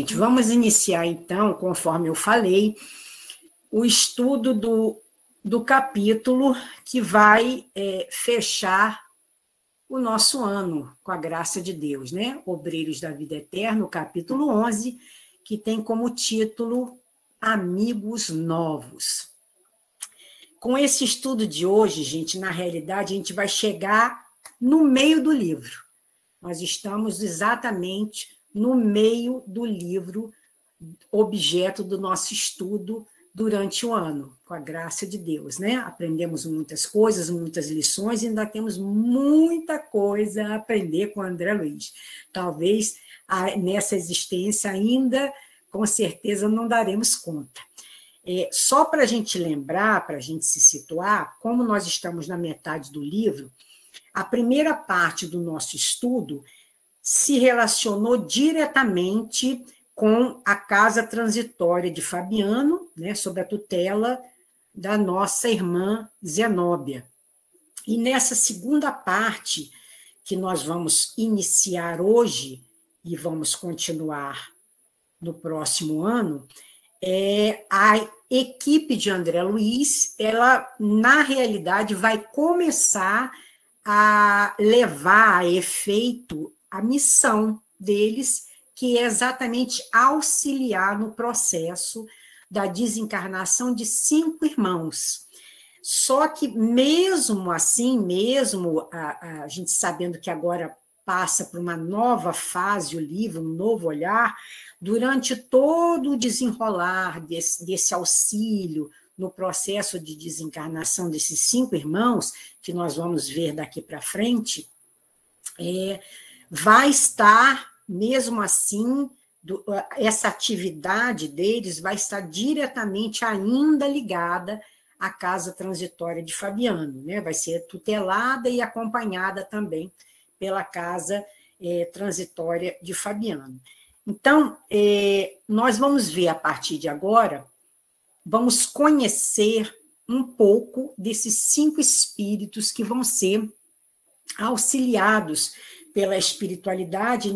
Gente, vamos iniciar, então, conforme eu falei, o estudo do capítulo que vai fechar o nosso ano, com a graça de Deus, né? Obreiros da Vida Eterna, o capítulo 11, que tem como título Amigos Novos. Com esse estudo de hoje, gente, na realidade, a gente vai chegar no meio do livro. Nós estamos exatamente no meio do livro, objeto do nosso estudo durante o ano, com a graça de Deus, né? Aprendemos muitas coisas, muitas lições, e ainda temos muita coisa a aprender com o André Luiz. Talvez nessa existência ainda, com certeza, não daremos conta. Só para a gente lembrar, para a gente se situar, como nós estamos na metade do livro, a primeira parte do nosso estudo se relacionou diretamente com a casa transitória de Fabiano, né, sob a tutela da nossa irmã Zenóbia. E nessa segunda parte, que nós vamos iniciar hoje e vamos continuar no próximo ano, a equipe de André Luiz, ela, na realidade, vai começar a levar a efeito a missão deles, que é exatamente auxiliar no processo da desencarnação de 5 irmãos. Só que, mesmo assim, mesmo a gente sabendo que agora passa por uma nova fase o livro, um novo olhar, durante todo o desenrolar desse auxílio no processo de desencarnação desses 5 irmãos, que nós vamos ver daqui para frente, vai estar, mesmo assim, essa atividade deles vai estar diretamente ainda ligada à casa transitória de Fabiano, né? Vai ser tutelada e acompanhada também pela casa transitória de Fabiano. Então, nós vamos ver a partir de agora, vamos conhecer um pouco desses 5 espíritos que vão ser auxiliados pela espiritualidade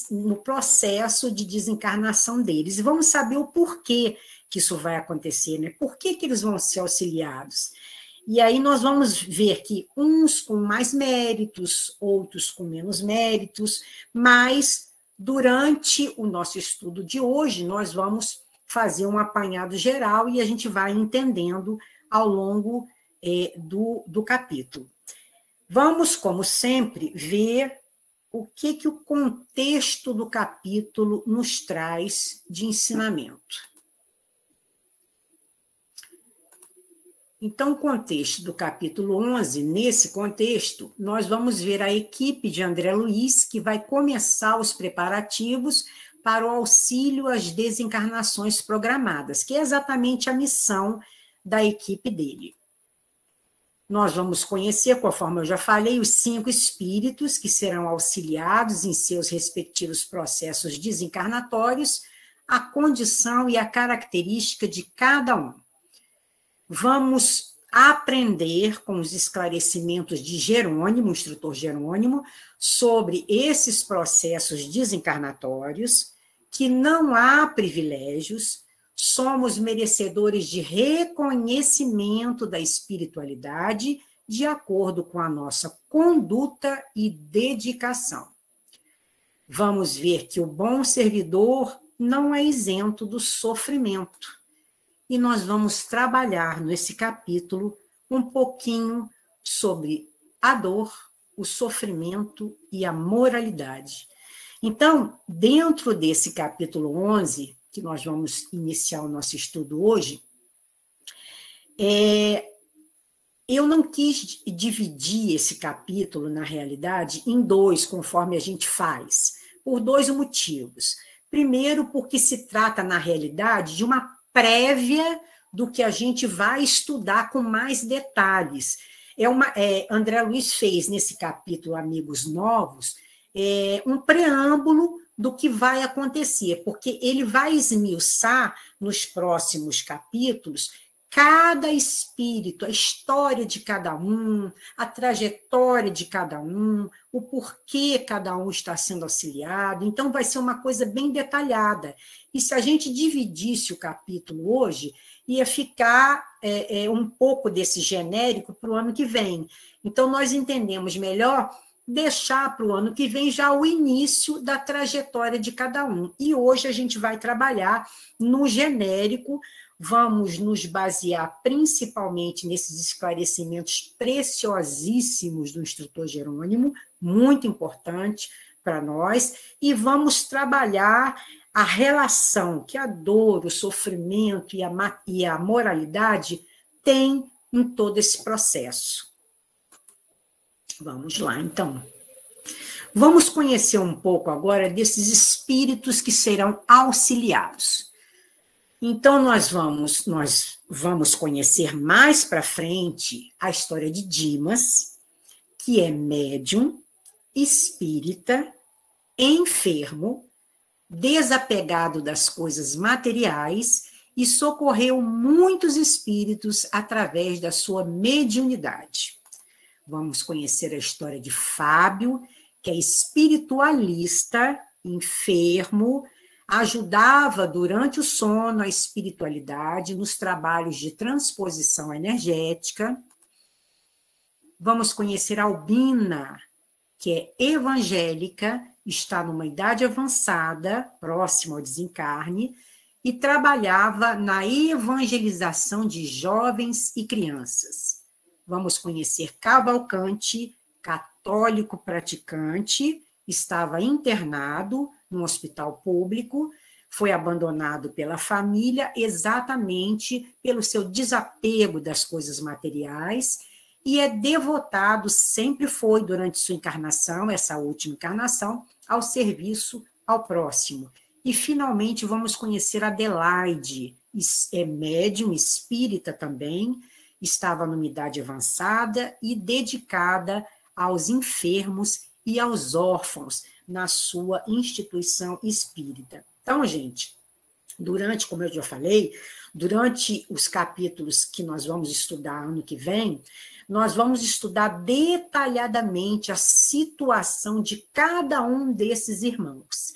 no processo de desencarnação deles. E vamos saber o porquê que isso vai acontecer, né? Por que eles vão ser auxiliados? E aí nós vamos ver que uns com mais méritos, outros com menos méritos, mas durante o nosso estudo de hoje, nós vamos fazer um apanhado geral e a gente vai entendendo ao longo do capítulo. Vamos, como sempre, ver o que o contexto do capítulo nos traz de ensinamento. Então, o contexto do capítulo 11, nesse contexto, nós vamos ver a equipe de André Luiz, que vai começar os preparativos para o auxílio às desencarnações programadas, que é exatamente a missão da equipe dele. Nós vamos conhecer, conforme eu já falei, os 5 espíritos que serão auxiliados em seus respectivos processos desencarnatórios, a condição e a característica de cada um. Vamos aprender com os esclarecimentos de Jerônimo, o instrutor Jerônimo, sobre esses processos desencarnatórios, que não há privilégios, somos merecedores de reconhecimento da espiritualidade de acordo com a nossa conduta e dedicação. Vamos ver que o bom servidor não é isento do sofrimento. E nós vamos trabalhar nesse capítulo um pouquinho sobre a dor, o sofrimento e a moralidade. Então, dentro desse capítulo 11, que nós vamos iniciar o nosso estudo hoje, eu não quis dividir esse capítulo, na realidade, em 2, conforme a gente faz, por 2 motivos. Primeiro, porque se trata, na realidade, de uma prévia do que a gente vai estudar com mais detalhes. André Luiz fez, nesse capítulo Amigos Novos, um preâmbulo do que vai acontecer, porque ele vai esmiuçar nos próximos capítulos cada espírito, a história de cada um, a trajetória de cada um, o porquê cada um está sendo auxiliado. Então, vai ser uma coisa bem detalhada. E se a gente dividisse o capítulo hoje, ia ficar um pouco desse genérico para o ano que vem. Então, nós entendemos melhor deixar para o ano que vem já o início da trajetória de cada um. E hoje a gente vai trabalhar no genérico. Vamos nos basear principalmente nesses esclarecimentos preciosíssimos do instrutor Jerônimo, muito importante para nós, e vamos trabalhar a relação que a dor, o sofrimento e a moralidade têm em todo esse processo. Vamos lá, então. Vamos conhecer um pouco agora desses espíritos que serão auxiliados. Então, nós vamos conhecer mais para frente a história de Dimas, que é médium, espírita, enfermo, desapegado das coisas materiais e socorreu muitos espíritos através da sua mediunidade. Vamos conhecer a história de Fábio, que é espiritualista, enfermo, ajudava durante o sono a espiritualidade nos trabalhos de transposição energética. Vamos conhecer Albina, que é evangélica, está numa idade avançada, próxima ao desencarne, e trabalhava na evangelização de jovens e crianças. Vamos conhecer Cavalcante, católico praticante, estava internado num hospital público, foi abandonado pela família exatamente pelo seu desapego das coisas materiais e é devotado, sempre foi durante sua encarnação, essa última encarnação, ao serviço ao próximo. E, finalmente, vamos conhecer Adelaide, é médium espírita também, estava numa idade avançada e dedicada aos enfermos e aos órfãos na sua instituição espírita. Então, gente, como eu já falei, durante os capítulos que nós vamos estudar ano que vem, nós vamos estudar detalhadamente a situação de cada um desses irmãos.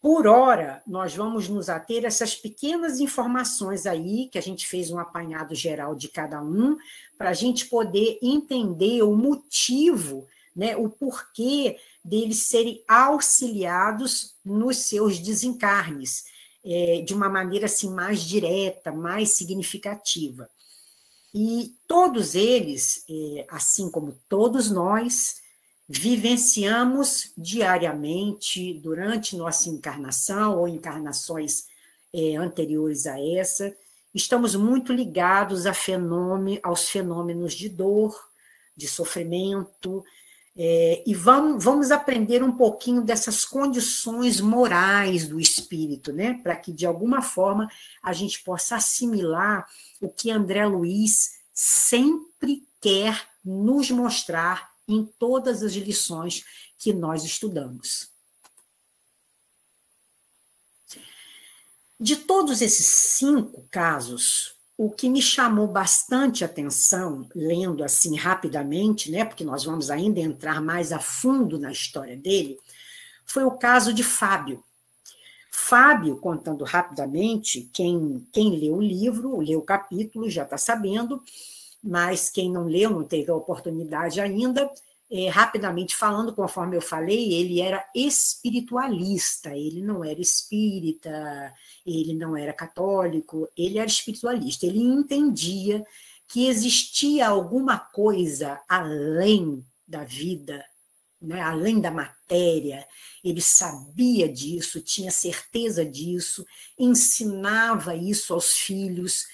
Por hora, nós vamos nos ater a essas pequenas informações aí, que a gente fez um apanhado geral de cada um, para a gente poder entender o motivo, né, o porquê deles serem auxiliados nos seus desencarnes, de uma maneira assim, mais direta, mais significativa. E todos eles, assim como todos nós, vivenciamos diariamente, durante nossa encarnação ou encarnações anteriores a essa, estamos muito ligados aos fenômenos de dor, de sofrimento, e vamos aprender um pouquinho dessas condições morais do espírito, né? Para que, de alguma forma, a gente possa assimilar o que André Luiz sempre quer nos mostrar em todas as lições que nós estudamos. De todos esses 5 casos, o que me chamou bastante atenção, lendo assim rapidamente, né, porque nós vamos ainda entrar mais a fundo na história dele, foi o caso de Fábio. Fábio, contando rapidamente, quem leu o livro, leu o capítulo, já está sabendo, mas quem não leu, não teve a oportunidade ainda, rapidamente falando, conforme eu falei, ele era espiritualista, ele não era espírita, ele não era católico, ele era espiritualista, ele entendia que existia alguma coisa além da vida, né, além da matéria, ele sabia disso, tinha certeza disso, ensinava isso aos filhos,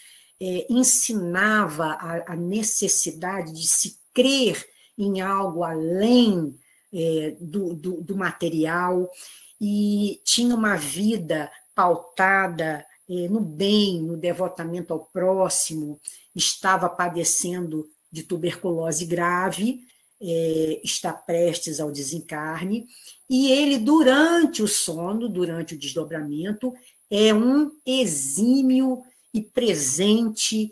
ensinava a necessidade de se crer em algo além do material, e tinha uma vida pautada no bem, no devotamento ao próximo, estava padecendo de tuberculose grave, está prestes ao desencarne, e ele, durante o sono, durante o desdobramento, é um exímio e presente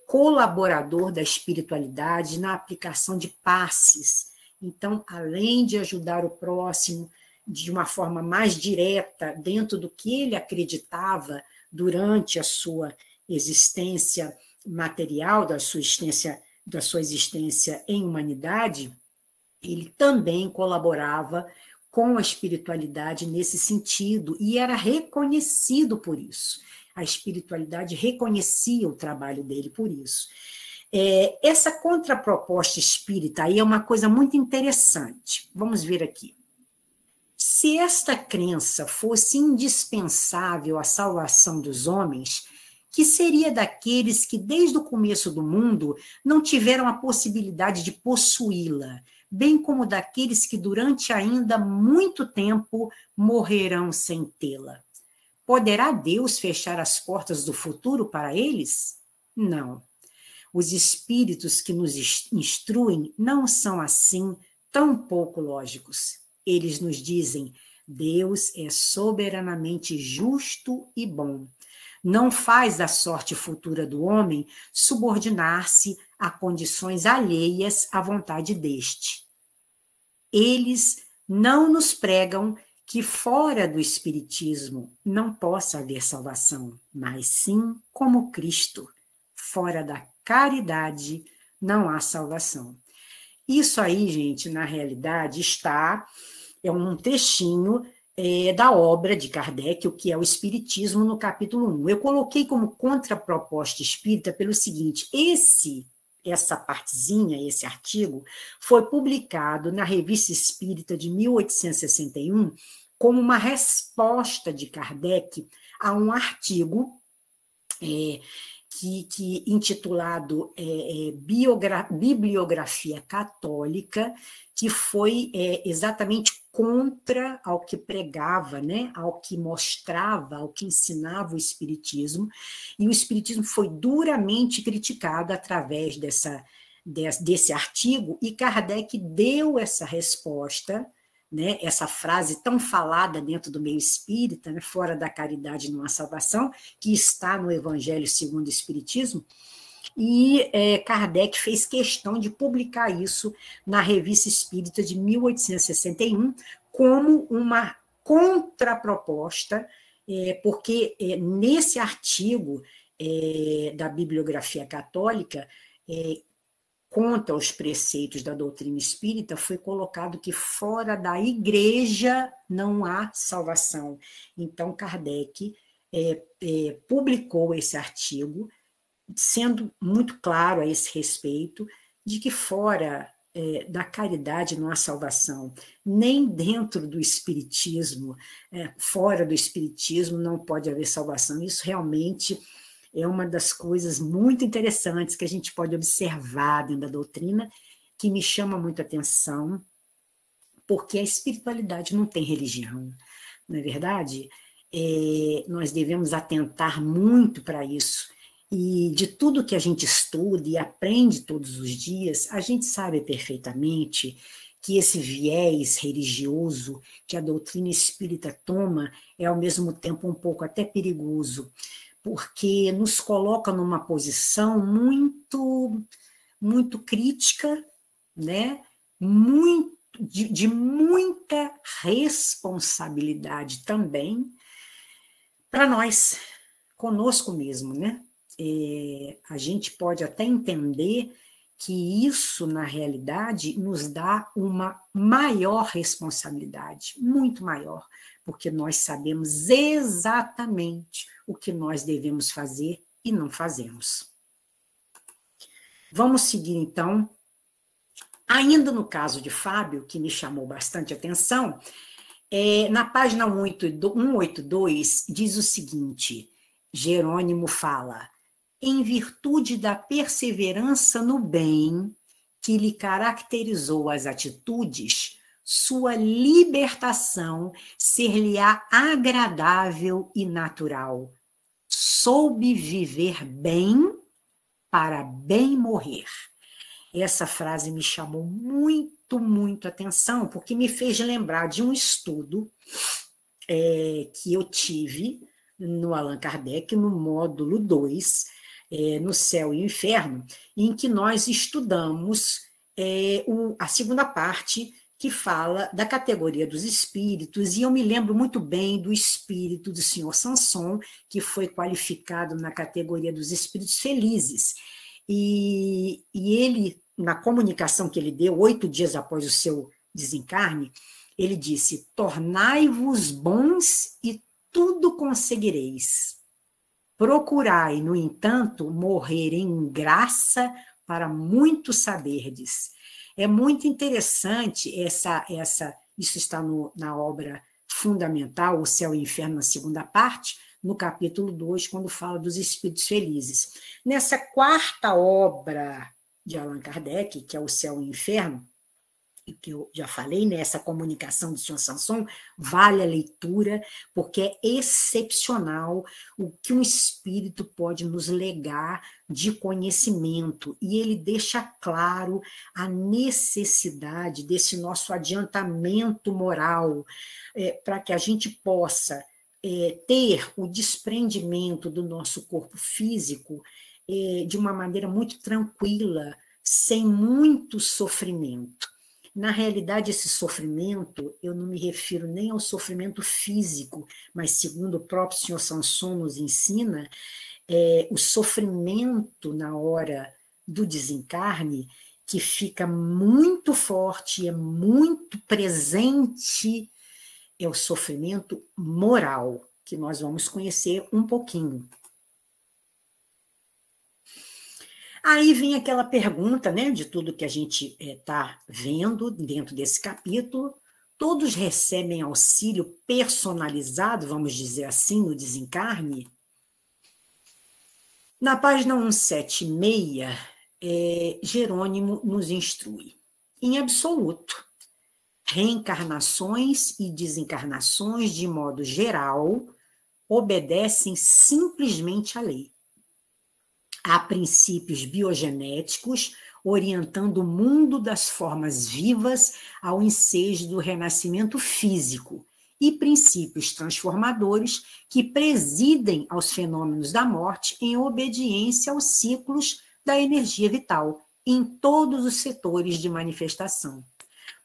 colaborador da espiritualidade na aplicação de passes. Então, além de ajudar o próximo de uma forma mais direta, dentro do que ele acreditava durante a sua existência material, da sua existência em humanidade, ele também colaborava com a espiritualidade nesse sentido e era reconhecido por isso. A espiritualidade reconhecia o trabalho dele por isso. Essa contraproposta espírita aí é uma coisa muito interessante. Vamos ver aqui. Se esta crença fosse indispensável à salvação dos homens, que seria daqueles que, desde o começo do mundo, não tiveram a possibilidade de possuí-la, bem como daqueles que, durante ainda muito tempo, morrerão sem tê-la? Poderá Deus fechar as portas do futuro para eles? Não. Os espíritos que nos instruem não são assim tão pouco lógicos. Eles nos dizem: Deus é soberanamente justo e bom. Não faz da sorte futura do homem subordinar-se a condições alheias à vontade deste. Eles não nos pregam que fora do espiritismo não possa haver salvação, mas sim como Cristo. Fora da caridade não há salvação. Isso aí, gente, na realidade é um trechinho da obra de Kardec, o que é o Espiritismo, no capítulo 1. Eu coloquei como contraproposta espírita pelo seguinte: essa partezinha, esse artigo, foi publicado na Revista Espírita de 1861 como uma resposta de Kardec a um artigo intitulado Bibliografia Católica, que foi exatamente contra ao que pregava, né, ao que mostrava, ao que ensinava o Espiritismo, e o Espiritismo foi duramente criticado através desse artigo, e Kardec deu essa resposta, né, essa frase tão falada dentro do meio espírita, né, fora da caridade não há salvação, que está no Evangelho segundo o Espiritismo, e Kardec fez questão de publicar isso na Revista Espírita de 1861 como uma contraproposta, porque nesse artigo da Bibliografia Católica, contra os preceitos da doutrina espírita, foi colocado que fora da igreja não há salvação. Então, Kardec publicou esse artigo, sendo muito claro a esse respeito, de que fora da caridade não há salvação, nem dentro do espiritismo, fora do espiritismo não pode haver salvação. Isso realmente é uma das coisas muito interessantes que a gente pode observar dentro da doutrina, que me chama muito a atenção, porque a espiritualidade não tem religião, não é verdade? Nós devemos atentar muito para isso. E de tudo que a gente estuda e aprende todos os dias, a gente sabe perfeitamente que esse viés religioso que a doutrina espírita toma é, ao mesmo tempo, um pouco até perigoso, porque nos coloca numa posição muito crítica, né? De muita responsabilidade também para nós, conosco mesmo, né? A gente pode até entender que isso, na realidade, nos dá uma maior responsabilidade, muito maior, porque nós sabemos exatamente o que nós devemos fazer e não fazemos. Vamos seguir, então. Ainda no caso de Fábio, que me chamou bastante atenção, na página 182, diz o seguinte: Jerônimo fala: em virtude da perseverança no bem que lhe caracterizou as atitudes, sua libertação ser-lhe-á agradável e natural. Soube viver bem para bem morrer. Essa frase me chamou muito atenção, porque me fez lembrar de um estudo que eu tive no Allan Kardec, no módulo 2, no Céu e o Inferno, em que nós estudamos a segunda parte, que fala da categoria dos espíritos, e eu me lembro muito bem do espírito do senhor Sanson, que foi qualificado na categoria dos espíritos felizes. E ele, na comunicação que ele deu, 8 dias após o seu desencarne, ele disse: tornai-vos bons e tudo conseguireis. Procurai, no entanto, morrer em graça para muito saberdes. É muito interessante isso está na obra fundamental, O Céu e o Inferno, na segunda parte, no capítulo 2, quando fala dos espíritos felizes. Nessa quarta obra de Allan Kardec, que é O Céu e o Inferno, que eu já falei, né, essa comunicação do senhor Sanson, vale a leitura, porque é excepcional o que um espírito pode nos legar de conhecimento, e ele deixa claro a necessidade desse nosso adiantamento moral, para que a gente possa ter o desprendimento do nosso corpo físico de uma maneira muito tranquila, sem muito sofrimento. Na realidade, esse sofrimento, eu não me refiro nem ao sofrimento físico, mas, segundo o próprio senhor Sanson nos ensina, o sofrimento na hora do desencarne, que fica muito forte, é muito presente, é o sofrimento moral, que nós vamos conhecer um pouquinho. Aí vem aquela pergunta, né, de tudo que a gente está vendo dentro desse capítulo. Todos recebem auxílio personalizado, vamos dizer assim, no desencarne? Na página 176, Jerônimo nos instrui. Em absoluto, reencarnações e desencarnações, de modo geral, obedecem simplesmente à lei. Há princípios biogenéticos orientando o mundo das formas vivas ao ensejo do renascimento físico e princípios transformadores que presidem aos fenômenos da morte em obediência aos ciclos da energia vital em todos os setores de manifestação.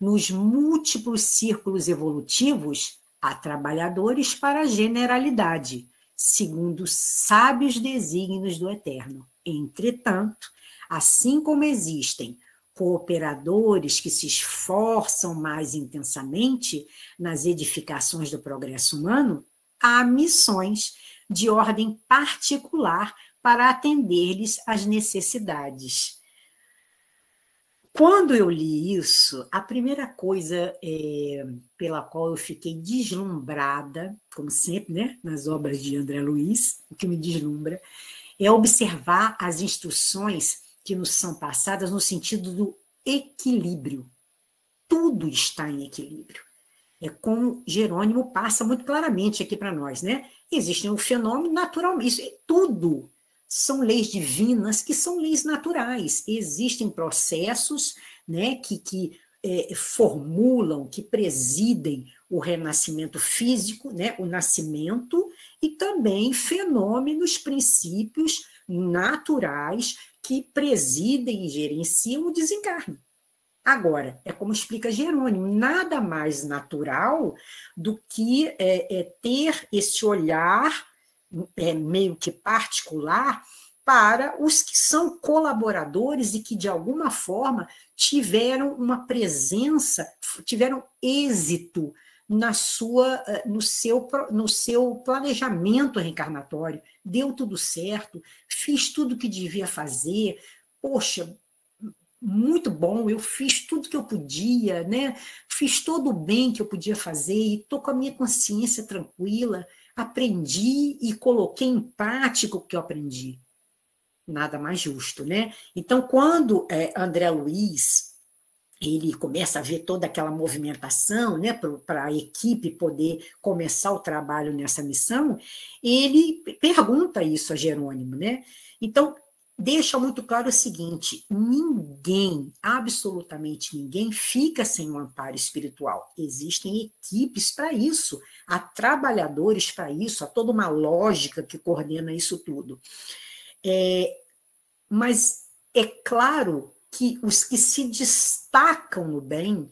Nos múltiplos círculos evolutivos, há trabalhadores para a generalidade, segundo sábios desígnios do Eterno. Entretanto, assim como existem cooperadores que se esforçam mais intensamente nas edificações do progresso humano, há missões de ordem particular para atender-lhes às necessidades. Quando eu li isso, a primeira coisa pela qual eu fiquei deslumbrada, como sempre, né, nas obras de André Luiz, o que me deslumbra, é observar as instruções que nos são passadas no sentido do equilíbrio. Tudo está em equilíbrio. É como Jerônimo passa muito claramente aqui para nós, né? Existe um fenômeno natural, isso é tudo. São leis divinas que são leis naturais. Existem processos, né, que formulam, que presidem o renascimento físico, né, o nascimento, e também fenômenos, princípios naturais que presidem e gerenciam o desencarne. Agora, é como explica Jerônimo, nada mais natural do que ter esse olhar meio que particular para os que são colaboradores e que, de alguma forma, tiveram uma presença, tiveram êxito no seu planejamento reencarnatório. Deu tudo certo, fiz tudo o que devia fazer, poxa, muito bom, eu fiz tudo que eu podia, né? Fiz todo o bem que eu podia fazer e estou com a minha consciência tranquila, aprendi e coloquei em prática o que eu aprendi. Nada mais justo, né? Então, quando André Luiz ele começa a ver toda aquela movimentação, né, para a equipe poder começar o trabalho nessa missão, ele pergunta isso a Jerônimo, né? Então, deixa muito claro o seguinte: ninguém, absolutamente ninguém, fica sem um amparo espiritual. Existem equipes para isso, há trabalhadores para isso, há toda uma lógica que coordena isso tudo. Mas é claro que os que se destacam no bem,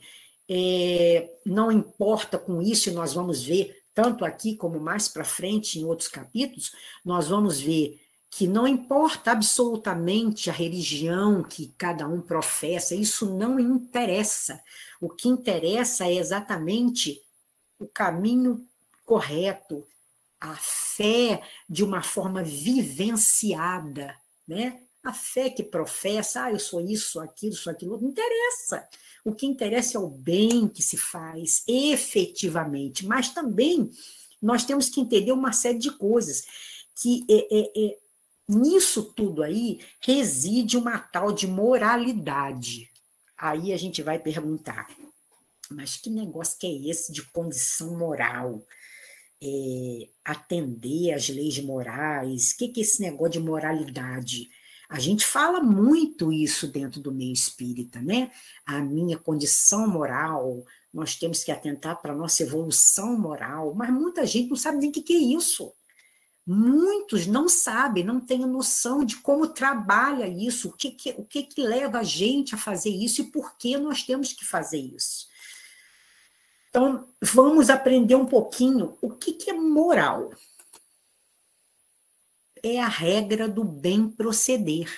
não importa com isso, e nós vamos ver, tanto aqui como mais para frente, em outros capítulos, nós vamos ver que não importa absolutamente a religião que cada um professa, isso não interessa. O que interessa é exatamente o caminho correto, a fé de uma forma vivenciada, né? A fé que professa, eu sou isso, sou aquilo, não interessa. O que interessa é o bem que se faz efetivamente, mas também nós temos que entender uma série de coisas, que nisso tudo aí reside uma tal de moralidade. Aí a gente vai perguntar, mas que negócio que é esse de condição moral? Atender às leis morais, o que é esse negócio de moralidade? A gente fala muito isso dentro do meio espírita, né? A minha condição moral, nós temos que atentar para a nossa evolução moral, mas muita gente não sabe nem o que é isso. Muitos não sabem, não têm noção de como trabalha isso, o que leva a gente a fazer isso e por que nós temos que fazer isso. Então, vamos aprender um pouquinho o que é moral. É a regra do bem proceder,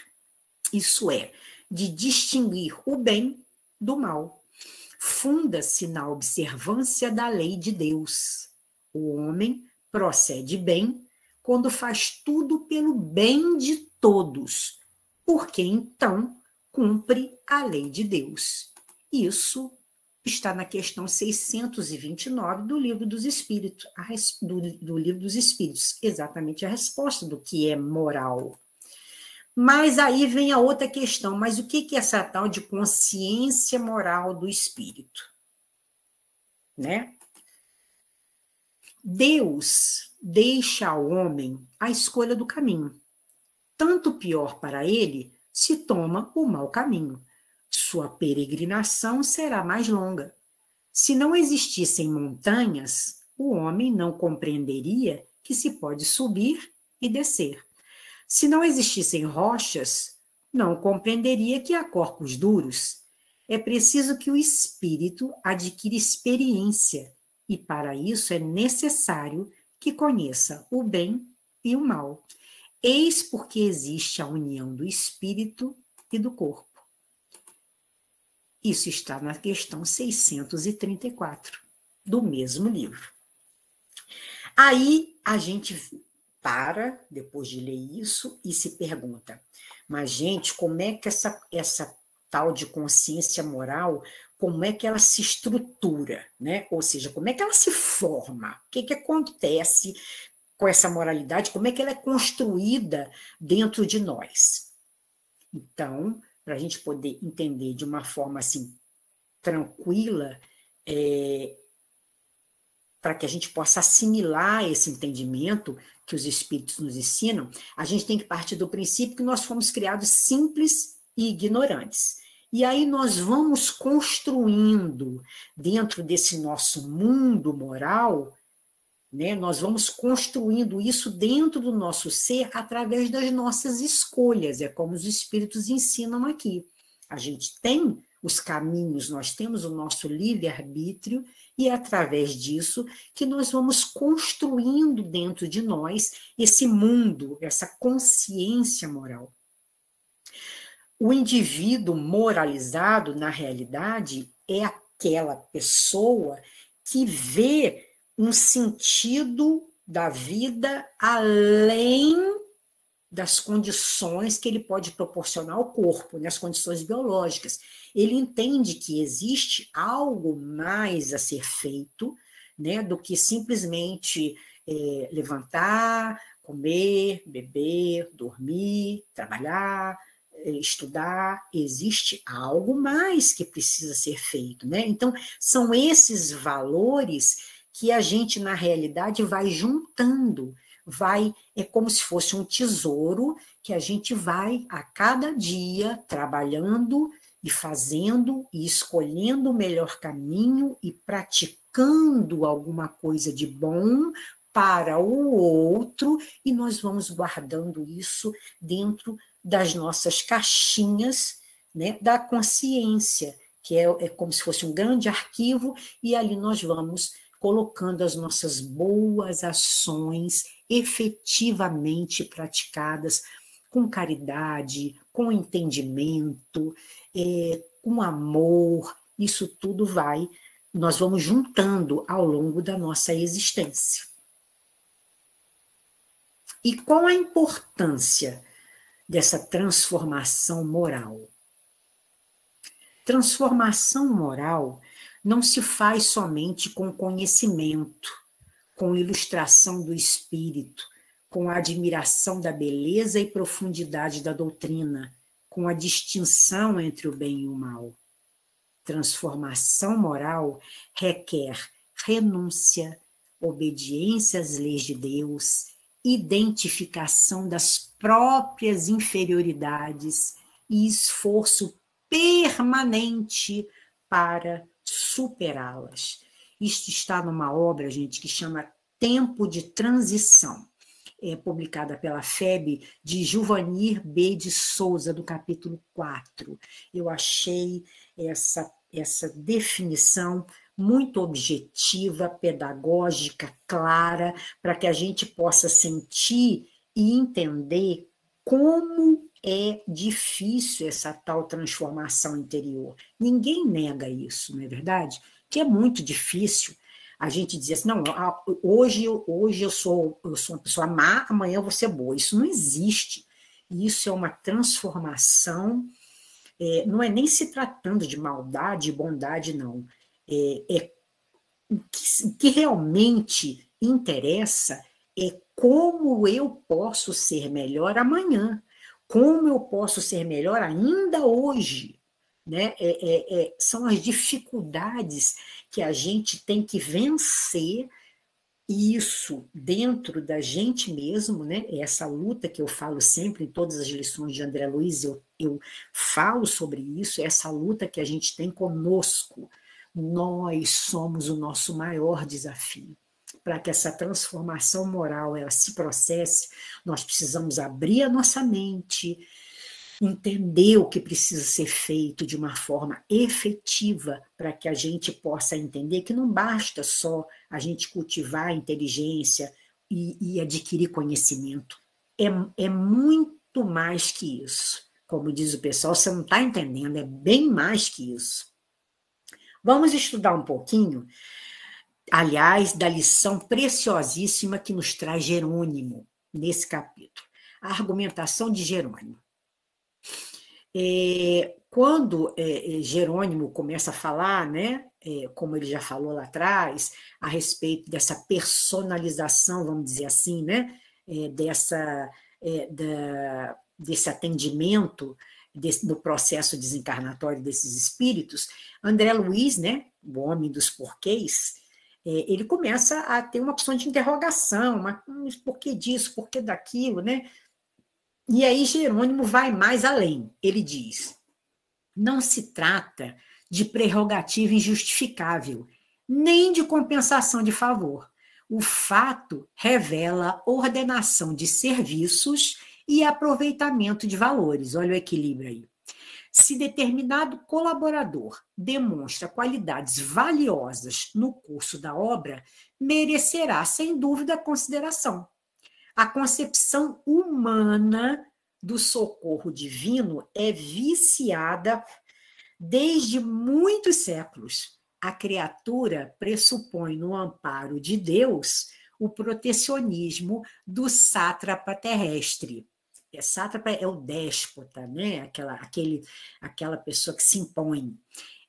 isso é, de distinguir o bem do mal. Funda-se na observância da lei de Deus. O homem procede bem quando faz tudo pelo bem de todos, porque então cumpre a lei de Deus. Isso está na questão 629 do Livro dos Espíritos, do Livro dos Espíritos, exatamente a resposta do que é moral. Mas aí vem a outra questão, mas o que é essa tal de consciência moral do espírito? Né? Deus deixa ao homem a escolha do caminho. Tanto pior para ele se toma o mau caminho. Sua peregrinação será mais longa. Se não existissem montanhas, o homem não compreenderia que se pode subir e descer. Se não existissem rochas, não compreenderia que há corpos duros. É preciso que o espírito adquira experiência, e para isso é necessário que conheça o bem e o mal. Eis porque existe a união do espírito e do corpo. Isso está na questão 634 do mesmo livro. Aí a gente para, depois de ler isso, e se pergunta, mas, gente, como é que essa tal de consciência moral, como é que ela se estrutura, né? Ou seja, como é que ela se forma? O que acontece com essa moralidade? Como é que ela é construída dentro de nós? Então, para a gente poder entender de uma forma assim tranquila, para que a gente possa assimilar esse entendimento que os espíritos nos ensinam, a gente tem que partir do princípio que nós fomos criados simples e ignorantes. E aí nós vamos construindo, dentro desse nosso mundo moral, né, nós vamos construindo isso dentro do nosso ser através das nossas escolhas, é como os espíritos ensinam aqui. A gente tem os caminhos, nós temos o nosso livre-arbítrio, e é através disso que nós vamos construindo dentro de nós esse mundo, essa consciência moral. O indivíduo moralizado, na realidade, é aquela pessoa que vê um sentido da vida além das condições que ele pode proporcionar ao corpo, nas condições biológicas. Ele entende que existe algo mais a ser feito, né, do que simplesmente levantar, comer, beber, dormir, trabalhar, estudar. Existe algo mais que precisa ser feito, né? Então, são esses valores que a gente, na realidade, vai juntando, é como se fosse um tesouro que a gente vai, a cada dia, trabalhando e fazendo e escolhendo o melhor caminho e praticando alguma coisa de bom para o outro, e nós vamos guardando isso dentro das nossas caixinhas, né, da consciência, que é como se fosse um grande arquivo, e ali nós vamos colocando as nossas boas ações efetivamente praticadas com caridade, com entendimento, com amor. Isso tudo nós vamos juntando ao longo da nossa existência. E qual a importância dessa transformação moral? Transformação moral não se faz somente com conhecimento, com ilustração do espírito, com a admiração da beleza e profundidade da doutrina, com a distinção entre o bem e o mal. Transformação moral requer renúncia, obediência às leis de Deus, identificação das próprias inferioridades e esforço permanente para superá-las. Isto está numa obra, gente, que chama Tempo de Transição, publicada pela FEB, de Juvanir B. de Souza, do capítulo 4. Eu achei essa definição muito objetiva, pedagógica, clara, para que a gente possa sentir e entender como é difícil essa tal transformação interior. Ninguém nega isso, não é verdade? Que é muito difícil a gente dizer assim, não, hoje eu sou uma pessoa má, amanhã eu vou ser boa. Isso não existe. Isso é uma transformação, não é nem se tratando de maldade e bondade, não. O que realmente interessa é como eu posso ser melhor amanhã, como eu posso ser melhor ainda hoje. Né? São as dificuldades que a gente tem que vencer, isso dentro da gente mesmo, né? Essa luta que eu falo sempre em todas as lições de André Luiz, eu falo sobre isso, essa luta que a gente tem conosco. Nós somos o nosso maior desafio. Para que essa transformação moral ela se processe, nós precisamos abrir a nossa mente, entender o que precisa ser feito de uma forma efetiva, para que a gente possa entender que não basta só a gente cultivar a inteligência e adquirir conhecimento. É muito mais que isso. Como diz o pessoal, você não está entendendo, é bem mais que isso. Vamos estudar um pouquinho, aliás, da lição preciosíssima que nos traz Jerônimo, nesse capítulo. A argumentação de Jerônimo. Quando Jerônimo começa a falar, né, como ele já falou lá atrás, a respeito dessa personalização, vamos dizer assim, né, desse atendimento do processo desencarnatório desses espíritos, André Luiz, né, o homem dos porquês, ele começa a ter uma opção de interrogação, mas por que disso, por que daquilo, né? E aí Jerônimo vai mais além. Ele diz, não se trata de prerrogativa injustificável, nem de compensação de favor. O fato revela ordenação de serviços e aproveitamento de valores. Olha o equilíbrio aí. Se determinado colaborador demonstra qualidades valiosas no curso da obra, merecerá, sem dúvida, consideração. A concepção humana do socorro divino é viciada desde muitos séculos. A criatura pressupõe no amparo de Deus o protecionismo do sátrapa terrestre. Sátrapa é o déspota, né? Aquela pessoa que se impõe.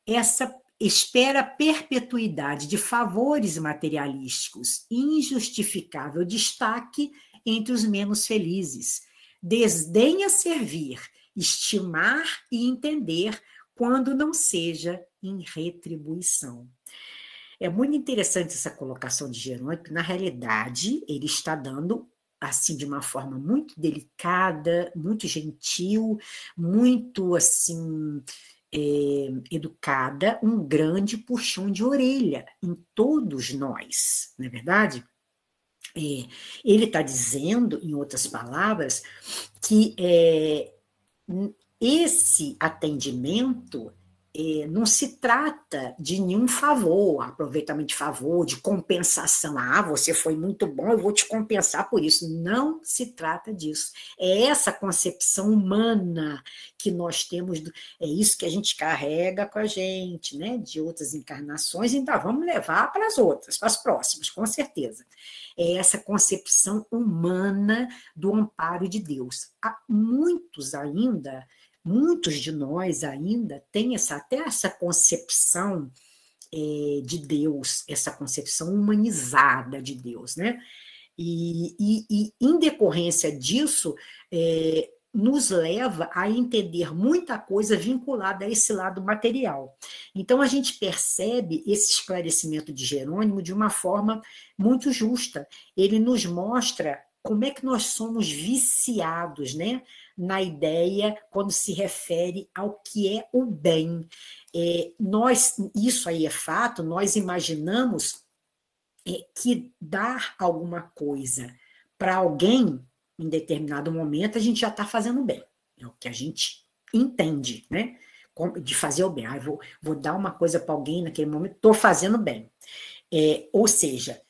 Essa espera perpetuidade de favores materialísticos, injustificável destaque entre os menos felizes. Desdenha servir, estimar e entender quando não seja em retribuição. É muito interessante essa colocação de Jerônimo, porque, na realidade, ele está dando, assim, de uma forma muito delicada, muito gentil, muito, assim, educada, um grande puxão de orelha em todos nós, não é verdade? Ele está dizendo, em outras palavras, que esse atendimento não se trata de nenhum favor, aproveitamento de favor, de compensação. Ah, você foi muito bom, eu vou te compensar por isso. Não se trata disso. É essa concepção humana que nós temos, é isso que a gente carrega com a gente, né, de outras encarnações, ainda vamos levar para as outras, para as próximas, com certeza. É essa concepção humana do amparo de Deus. Há muitos de nós ainda têm até essa concepção de Deus, essa concepção humanizada de Deus, né? E em decorrência disso, nos leva a entender muita coisa vinculada a esse lado material. Então, a gente percebe esse esclarecimento de Jerônimo de uma forma muito justa. Ele nos mostra como é que nós somos viciados, né, na ideia quando se refere ao que é o bem. Isso aí é fato, nós imaginamos que dar alguma coisa para alguém, em determinado momento, a gente já está fazendo bem. É o que a gente entende, né, de fazer o bem. Vou dar uma coisa para alguém naquele momento, estou fazendo bem. Ou seja,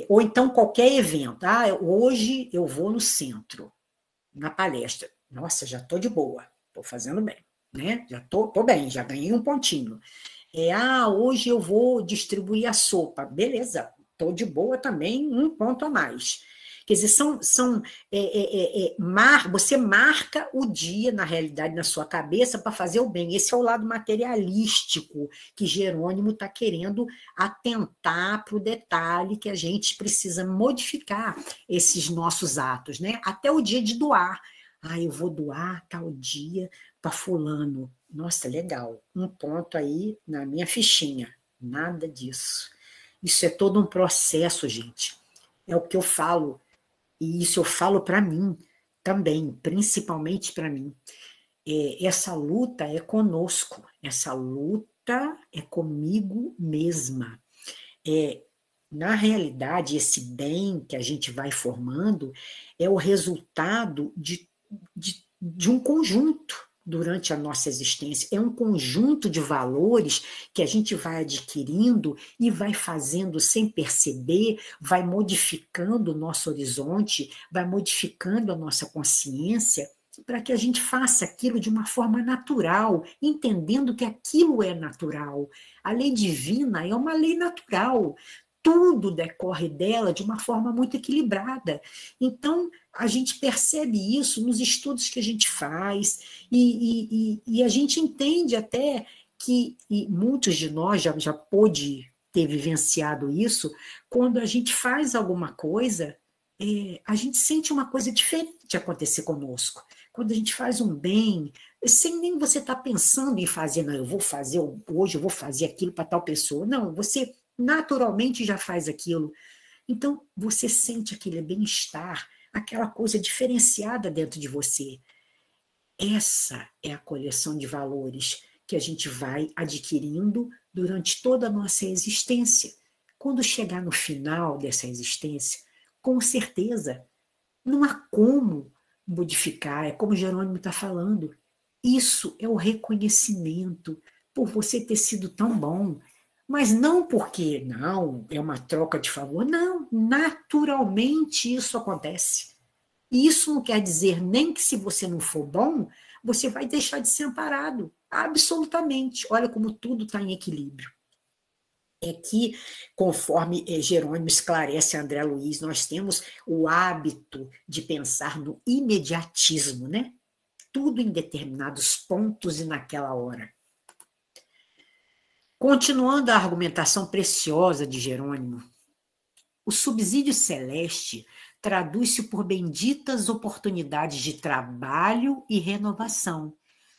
ou então qualquer evento. Hoje eu vou no centro, na palestra. Nossa, já estou de boa, estou fazendo bem, né? Já estou bem, já ganhei um pontinho. Hoje eu vou distribuir a sopa. Beleza, estou de boa também, um ponto a mais. Quer dizer, você marca o dia, na realidade, na sua cabeça, para fazer o bem. Esse é o lado materialístico que Jerônimo está querendo atentar para o detalhe que a gente precisa modificar esses nossos atos, né? Até o dia de doar. Eu vou doar tal dia para fulano. Nossa, legal. Um ponto aí na minha fichinha. Nada disso. Isso é todo um processo, gente. É o que eu falo. E isso eu falo para mim também, principalmente para mim. Essa luta é conosco. Essa luta é comigo mesma. Na realidade, esse bem que a gente vai formando é o resultado de um conjunto durante a nossa existência. É um conjunto de valores que a gente vai adquirindo e vai fazendo sem perceber, vai modificando o nosso horizonte, vai modificando a nossa consciência, para que a gente faça aquilo de uma forma natural, entendendo que aquilo é natural. A lei divina é uma lei natural. Tudo decorre dela de uma forma muito equilibrada. Então, a gente percebe isso nos estudos que a gente faz, e a gente entende até que, e muitos de nós já pôde ter vivenciado isso, quando a gente faz alguma coisa, a gente sente uma coisa diferente acontecer conosco. Quando a gente faz um bem, sem nem você estar pensando em fazer, não, hoje eu vou fazer aquilo para tal pessoa. Não, você naturalmente já faz aquilo. Então, você sente aquele bem-estar, aquela coisa diferenciada dentro de você. Essa é a coleção de valores que a gente vai adquirindo durante toda a nossa existência. Quando chegar no final dessa existência, com certeza, não há como modificar, é como Jerônimo está falando. Isso é o reconhecimento por você ter sido tão bom. Mas não porque, não, é uma troca de favor. Não, naturalmente isso acontece. E isso não quer dizer nem que se você não for bom, você vai deixar de ser amparado. Absolutamente. Olha como tudo está em equilíbrio. É que, conforme Jerônimo esclarece a André Luiz, nós temos o hábito de pensar no imediatismo, né? Tudo em determinados pontos e naquela hora. Continuando a argumentação preciosa de Jerônimo, o subsídio celeste traduz-se por benditas oportunidades de trabalho e renovação.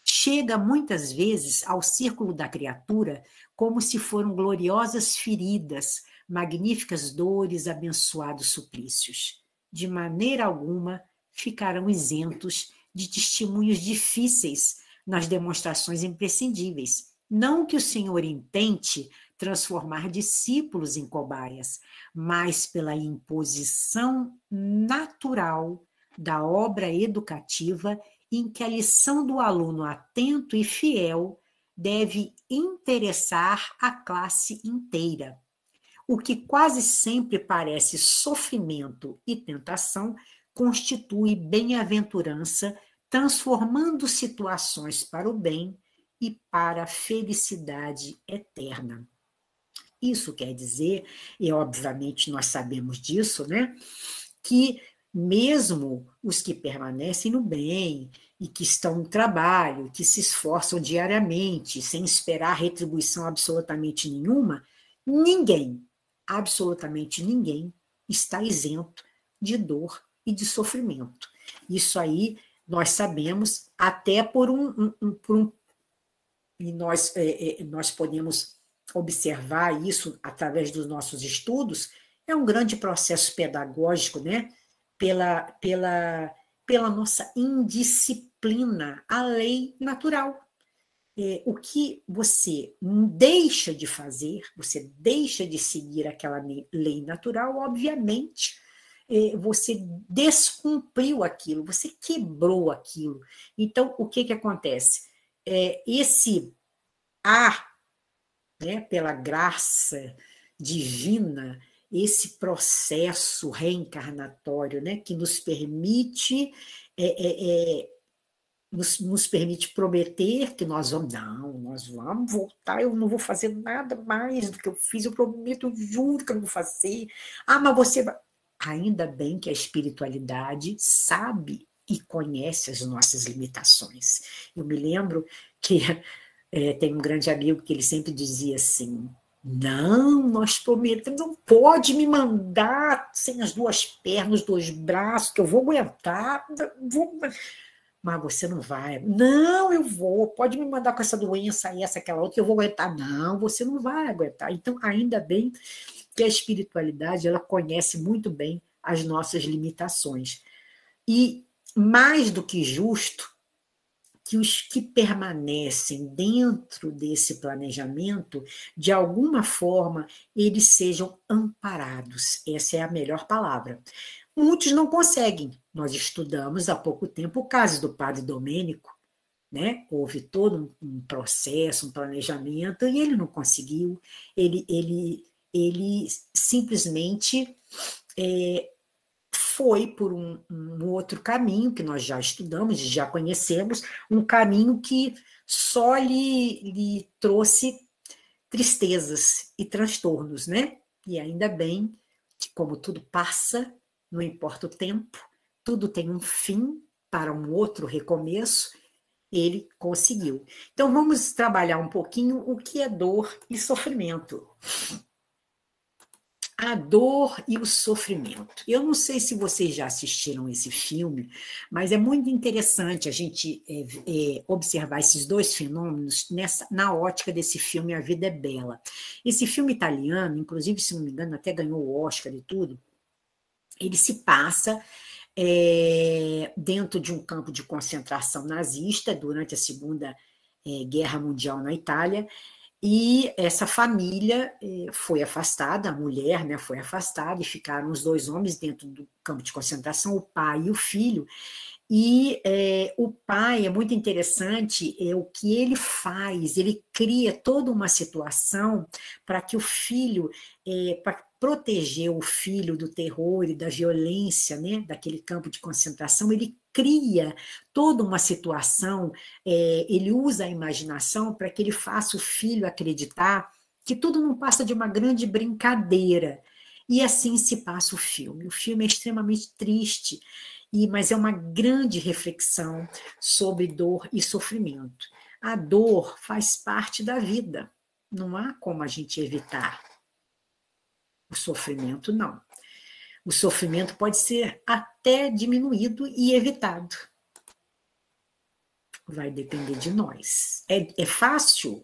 Chega muitas vezes ao círculo da criatura como se foram gloriosas feridas, magníficas dores, abençoados suplícios. De maneira alguma ficarão isentos de testemunhos difíceis nas demonstrações imprescindíveis. Não que o Senhor intente transformar discípulos em cobaias, mas pela imposição natural da obra educativa em que a lição do aluno atento e fiel deve interessar a classe inteira. O que quase sempre parece sofrimento e tentação constitui bem-aventurança, transformando situações para o bem e para a felicidade eterna. Isso quer dizer, e obviamente nós sabemos disso, né, que mesmo os que permanecem no bem e que estão no trabalho, que se esforçam diariamente, sem esperar retribuição absolutamente nenhuma, ninguém, absolutamente ninguém, está isento de dor e de sofrimento. Isso aí nós sabemos até e nós podemos observar isso através dos nossos estudos, é um grande processo pedagógico, né? Pela nossa indisciplina, a lei natural. O que você deixa de fazer, você deixa de seguir aquela lei natural, obviamente, você descumpriu aquilo, você quebrou aquilo. Então, o que acontece? Esse ar, né, pela graça divina, esse processo reencarnatório, né, que nos permite nos permite prometer que nós vamos voltar, eu não vou fazer nada mais do que eu fiz, eu prometo, eu juro que eu não vou fazer. Mas você vai. Ainda bem que a espiritualidade sabe e conhece as nossas limitações. Eu me lembro que tem um grande amigo que ele sempre dizia assim: não, nós prometemos, não pode me mandar sem as duas pernas, os dois braços, que eu vou aguentar, mas você não vai. Não, eu vou, pode me mandar com essa doença, essa, aquela outra, que eu vou aguentar. Não, você não vai aguentar. Então, ainda bem que a espiritualidade, ela conhece muito bem as nossas limitações. E, mais do que justo, que os que permanecem dentro desse planejamento, de alguma forma, eles sejam amparados. Essa é a melhor palavra. Muitos não conseguem. Nós estudamos há pouco tempo o caso do padre Domênico, né? Houve todo um processo, um planejamento, e ele não conseguiu. Ele simplesmente foi por um outro caminho que nós já estudamos, já conhecemos, um caminho que só lhe trouxe tristezas e transtornos, né? E ainda bem que, como tudo passa, não importa o tempo, tudo tem um fim para um outro recomeço, ele conseguiu. Então, vamos trabalhar um pouquinho o que é dor e sofrimento. A dor e o sofrimento. Eu não sei se vocês já assistiram esse filme, mas é muito interessante a gente observar esses dois fenômenos na ótica desse filme A Vida é Bela. Esse filme italiano, inclusive, se não me engano, até ganhou o Oscar e tudo, ele se passa dentro de um campo de concentração nazista durante a Segunda Guerra Mundial na Itália, e essa família foi afastada, a mulher, né, foi afastada, e ficaram os dois homens dentro do campo de concentração, o pai e o filho. E o pai, é muito interessante, o que ele faz, ele cria toda uma situação para que o filho, para proteger o filho do terror e da violência, né, daquele campo de concentração, ele cria toda uma situação, ele usa a imaginação para que ele faça o filho acreditar que tudo não passa de uma grande brincadeira. E assim se passa o filme. O filme é extremamente triste, mas é uma grande reflexão sobre dor e sofrimento. A dor faz parte da vida, não há como a gente evitar. O sofrimento, não. O sofrimento pode ser até diminuído e evitado. Vai depender de nós. É fácil?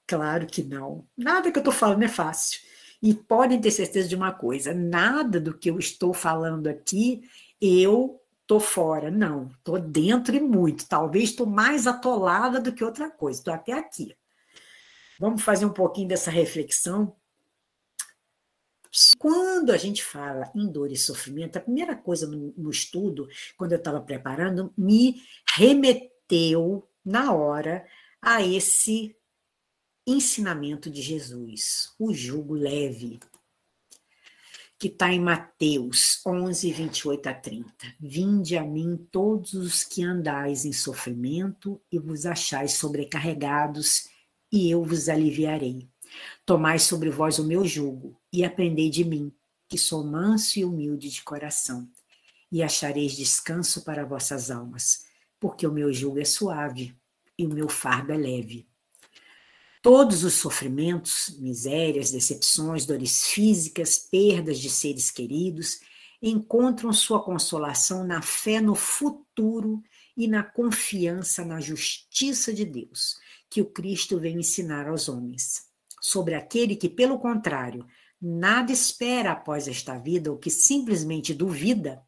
Claro que não. Nada que eu estou falando é fácil. E podem ter certeza de uma coisa, nada do que eu estou falando aqui, eu estou fora. Não, estou dentro e muito. Talvez estou mais atolada do que outra coisa. Estou até aqui. Vamos fazer um pouquinho dessa reflexão. Quando a gente fala em dor e sofrimento, a primeira coisa no estudo, quando eu estava preparando, me remeteu na hora a esse ensinamento de Jesus, o jugo leve, que está em Mateus 11, 28 a 30. Vinde a mim todos os que andais em sofrimento e vos achais sobrecarregados, e eu vos aliviarei. Tomai sobre vós o meu jugo e aprendei de mim, que sou manso e humilde de coração, e achareis descanso para vossas almas, porque o meu jugo é suave e o meu fardo é leve. Todos os sofrimentos, misérias, decepções, dores físicas, perdas de seres queridos, encontram sua consolação na fé no futuro e na confiança na justiça de Deus, que o Cristo veio ensinar aos homens. Sobre aquele que, pelo contrário, nada espera após esta vida, ou que simplesmente duvida,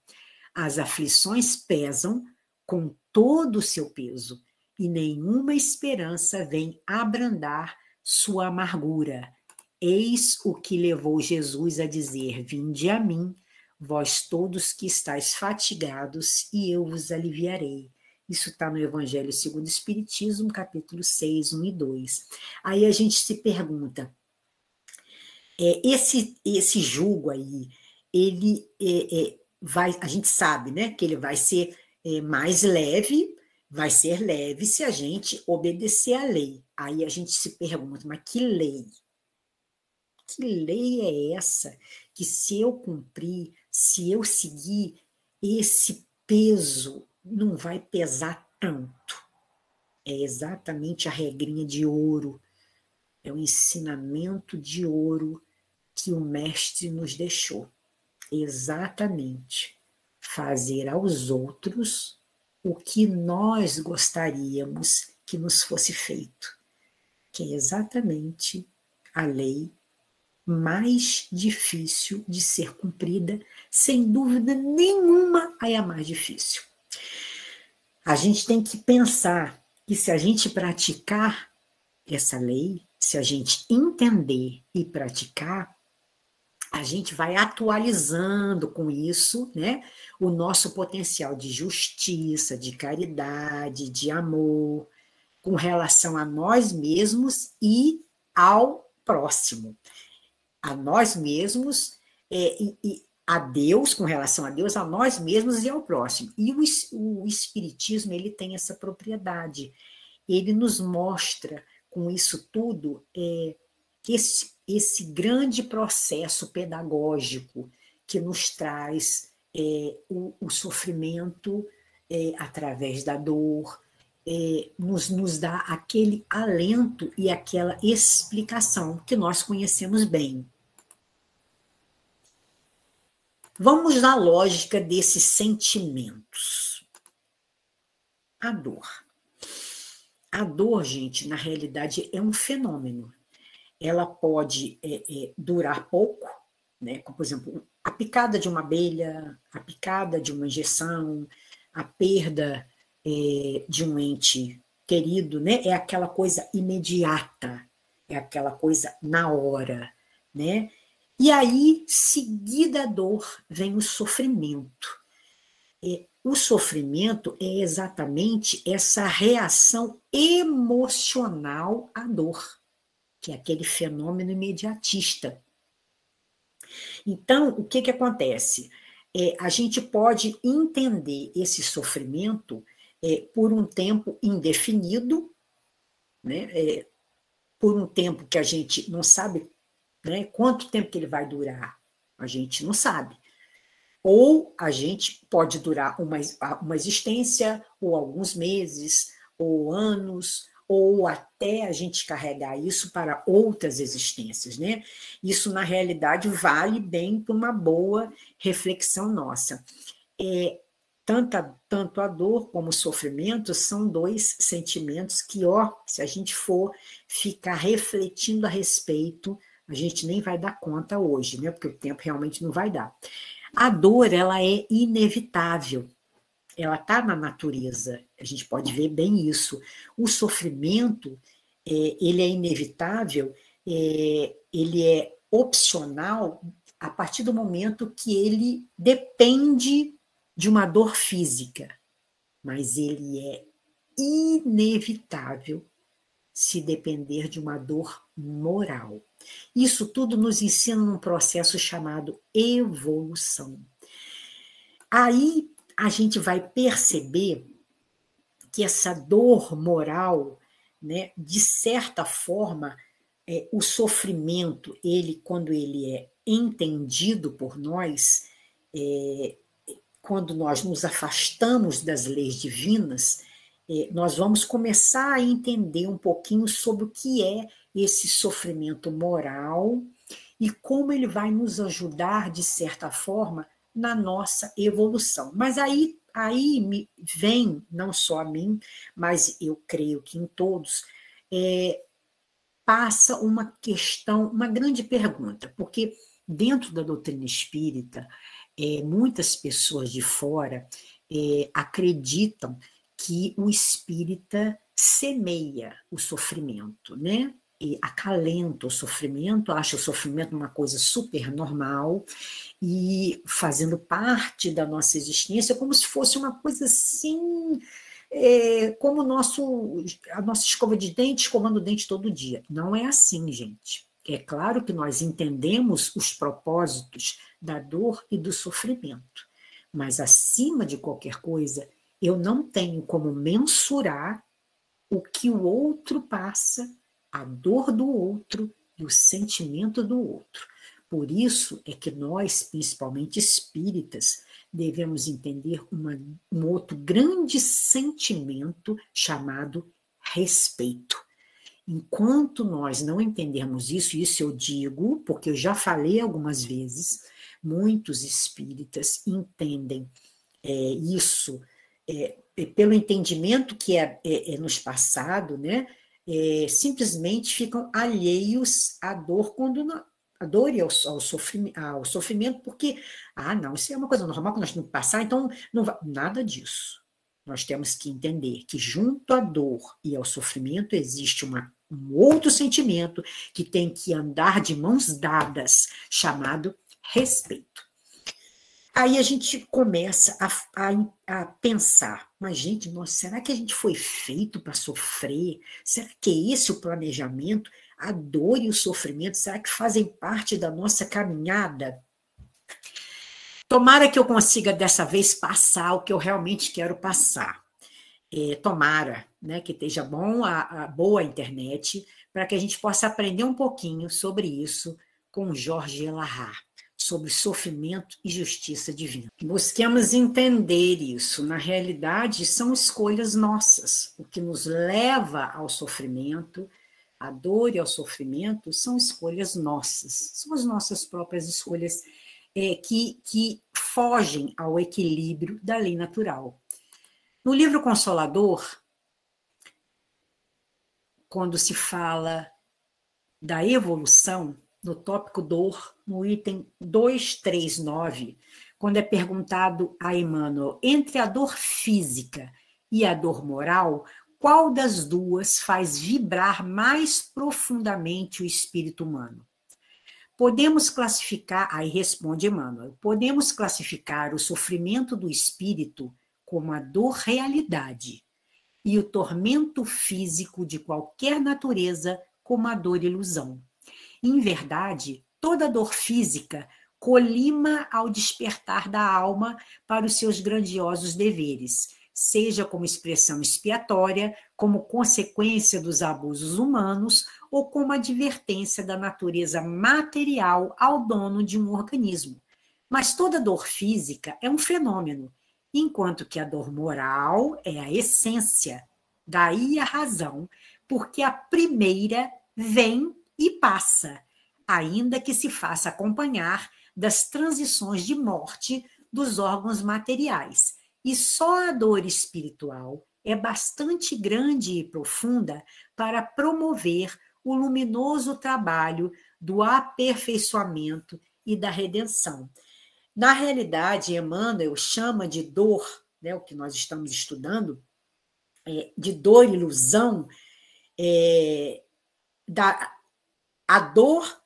as aflições pesam com todo o seu peso, e nenhuma esperança vem abrandar sua amargura. Eis o que levou Jesus a dizer: vinde a mim, vós todos que estáis fatigados, e eu vos aliviarei. Isso está no Evangelho segundo o Espiritismo, capítulo 6, 1 e 2. Aí a gente se pergunta, esse jugo aí, ele vai, a gente sabe, né, que ele vai ser mais leve, vai ser leve se a gente obedecer à lei. Aí a gente se pergunta, mas que lei? Que lei é essa? Que se eu cumprir, se eu seguir, esse peso não vai pesar tanto. É exatamente a regrinha de ouro, é o ensinamento de ouro que o mestre nos deixou. Exatamente. Fazer aos outros o que nós gostaríamos que nos fosse feito, que é exatamente a lei mais difícil de ser cumprida, sem dúvida nenhuma, é a mais difícil. A gente tem que pensar que se a gente praticar essa lei, se a gente entender e praticar, a gente vai atualizando com isso, né, o nosso potencial de justiça, de caridade, de amor, com relação a nós mesmos e ao próximo. A nós mesmos e a Deus, com relação a Deus, a nós mesmos e ao próximo. E o Espiritismo, ele tem essa propriedade. Ele nos mostra, com isso tudo, esse grande processo pedagógico que nos traz o sofrimento através da dor, nos dá aquele alento e aquela explicação que nós conhecemos bem. Vamos na lógica desses sentimentos. A dor. A dor, gente, na realidade é um fenômeno. Ela pode durar pouco, né? Como, por exemplo, a picada de uma abelha, a picada de uma injeção, a perda de um ente querido, né? É aquela coisa imediata, é aquela coisa na hora, né? E aí, seguida a dor, vem o sofrimento. O sofrimento é exatamente essa reação emocional à dor, que é aquele fenômeno imediatista. Então, o que acontece? A gente pode entender esse sofrimento por um tempo indefinido, né? Por um tempo que a gente não sabe, né, quanto tempo que ele vai durar, a gente não sabe. Ou a gente pode durar uma existência, ou alguns meses, ou anos, ou até a gente carregar isso para outras existências, né? Isso, na realidade, vale bem para uma boa reflexão nossa. Tanto a dor como o sofrimento são dois sentimentos que, se a gente for ficar refletindo a respeito, a gente nem vai dar conta hoje, né? Porque o tempo realmente não vai dar. A dor, ela é inevitável. Ela está na natureza, a gente pode ver bem isso. O sofrimento, ele é inevitável, ele é opcional a partir do momento que ele depende de uma dor física, mas ele é inevitável se depender de uma dor moral. Isso tudo nos ensina um processo chamado evolução. Aí a gente vai perceber que essa dor moral, né, de certa forma, o sofrimento, quando ele é entendido por nós, quando nós nos afastamos das leis divinas, nós vamos começar a entender um pouquinho sobre o que é esse sofrimento moral e como ele vai nos ajudar, de certa forma, na nossa evolução. Mas aí me vem, não só a mim, mas eu creio que em todos, passa uma questão, uma grande pergunta, porque dentro da doutrina espírita, muitas pessoas de fora acreditam que o espírita semeia o sofrimento, né? E acalenta o sofrimento, acha o sofrimento uma coisa super normal e fazendo parte da nossa existência, como se fosse uma coisa assim, como a nossa escova de dente, escovando o dente todo dia. Não é assim, gente. É claro que nós entendemos os propósitos da dor e do sofrimento, mas acima de qualquer coisa, eu não tenho como mensurar o que o outro passa, a dor do outro e o sentimento do outro. Por isso é que nós, principalmente espíritas, devemos entender um outro grande sentimento chamado respeito. Enquanto nós não entendermos isso, e isso eu digo, porque eu já falei algumas vezes, muitos espíritas entendem isso pelo entendimento que nos passado, né? Simplesmente ficam alheios à dor a dor e ao sofrimento, porque, não, isso é uma coisa normal que nós temos que passar, então não vai, nada disso. Nós temos que entender que junto à dor e ao sofrimento existe um outro sentimento que tem que andar de mãos dadas, chamado respeito. Aí a gente começa a pensar, mas gente, nossa, será que a gente foi feito para sofrer? Será que é esse o planejamento? A dor e o sofrimento, será que fazem parte da nossa caminhada? Tomara que eu consiga dessa vez passar o que eu realmente quero passar. Tomara, né, que esteja boa a internet, para que a gente possa aprender um pouquinho sobre isso com Jorge Elahá, sobre sofrimento e justiça divina. Busquemos entender isso. Na realidade, são escolhas nossas. O que nos leva ao sofrimento, à dor e ao sofrimento, são escolhas nossas. São as nossas próprias escolhas que fogem ao equilíbrio da lei natural. No livro Consolador, quando se fala da evolução, no tópico dor, no item 239, quando é perguntado a Emmanuel, entre a dor física e a dor moral, qual das duas faz vibrar mais profundamente o espírito humano? Podemos classificar, aí responde Emmanuel, podemos classificar o sofrimento do espírito como a dor realidade e o tormento físico de qualquer natureza como a dor ilusão. Em verdade, toda dor física colima ao despertar da alma para os seus grandiosos deveres, seja como expressão expiatória, como consequência dos abusos humanos ou como advertência da natureza material ao dono de um organismo. Mas toda dor física é um fenômeno, enquanto que a dor moral é a essência, daí a razão, porque a primeira vem e passa, ainda que se faça acompanhar das transições de morte dos órgãos materiais. E só a dor espiritual é bastante grande e profunda para promover o luminoso trabalho do aperfeiçoamento e da redenção. Na realidade, Emmanuel chama de dor, né, o que nós estamos estudando, de dor e ilusão, A dor,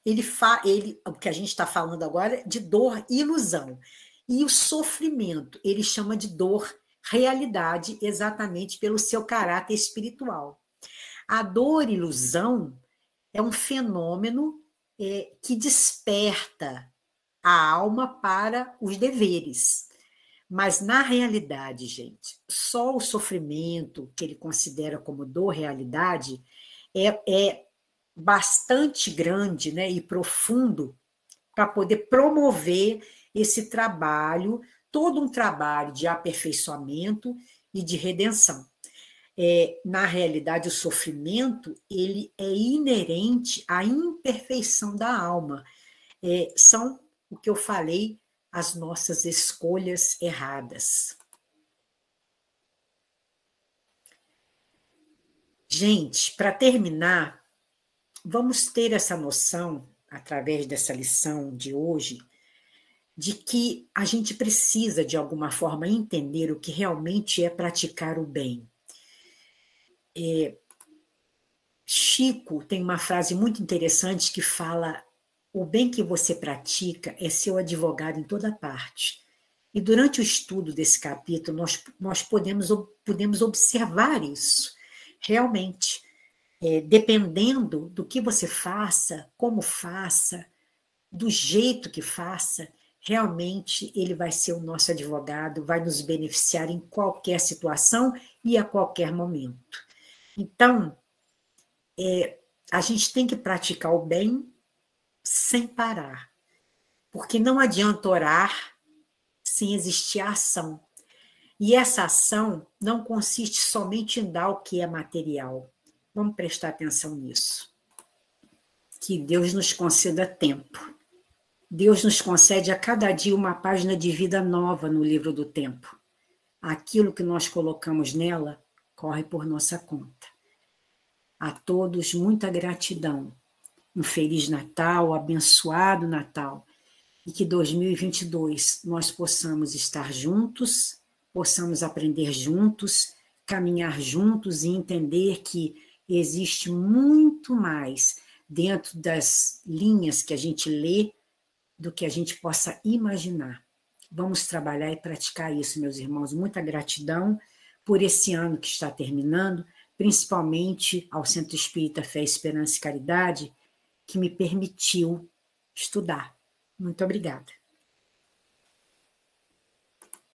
o que a gente está falando agora é de dor e ilusão. E o sofrimento, ele chama de dor realidade, exatamente pelo seu caráter espiritual. A dor e ilusão é um fenômeno que desperta a alma para os deveres. Mas, na realidade, gente, só o sofrimento, que ele considera como dor realidade, é bastante grande, né, e profundo para poder promover esse trabalho, todo um trabalho de aperfeiçoamento e de redenção. Na realidade, o sofrimento ele é inerente à imperfeição da alma. São o que eu falei, as nossas escolhas erradas. Gente, para terminar, vamos ter essa noção, através dessa lição de hoje, de que a gente precisa, de alguma forma, entender o que realmente é praticar o bem. Chico tem uma frase muito interessante que fala: o bem que você pratica é seu advogado em toda parte. E durante o estudo desse capítulo, nós podemos observar isso. Realmente, dependendo do que você faça, como faça, do jeito que faça, realmente ele vai ser o nosso advogado, vai nos beneficiar em qualquer situação e a qualquer momento. Então, a gente tem que praticar o bem sem parar, porque não adianta orar sem existir a ação. E essa ação não consiste somente em dar o que é material. Vamos prestar atenção nisso. Que Deus nos conceda tempo. Deus nos concede a cada dia uma página de vida nova no livro do tempo. Aquilo que nós colocamos nela corre por nossa conta. A todos, muita gratidão. Um Feliz Natal, abençoado Natal. E que 2022 nós possamos estar juntos, possamos aprender juntos, caminhar juntos e entender que existe muito mais dentro das linhas que a gente lê do que a gente possa imaginar. Vamos trabalhar e praticar isso, meus irmãos. Muita gratidão por esse ano que está terminando, principalmente ao Centro Espírita Fé, Esperança e Caridade, que me permitiu estudar. Muito obrigada.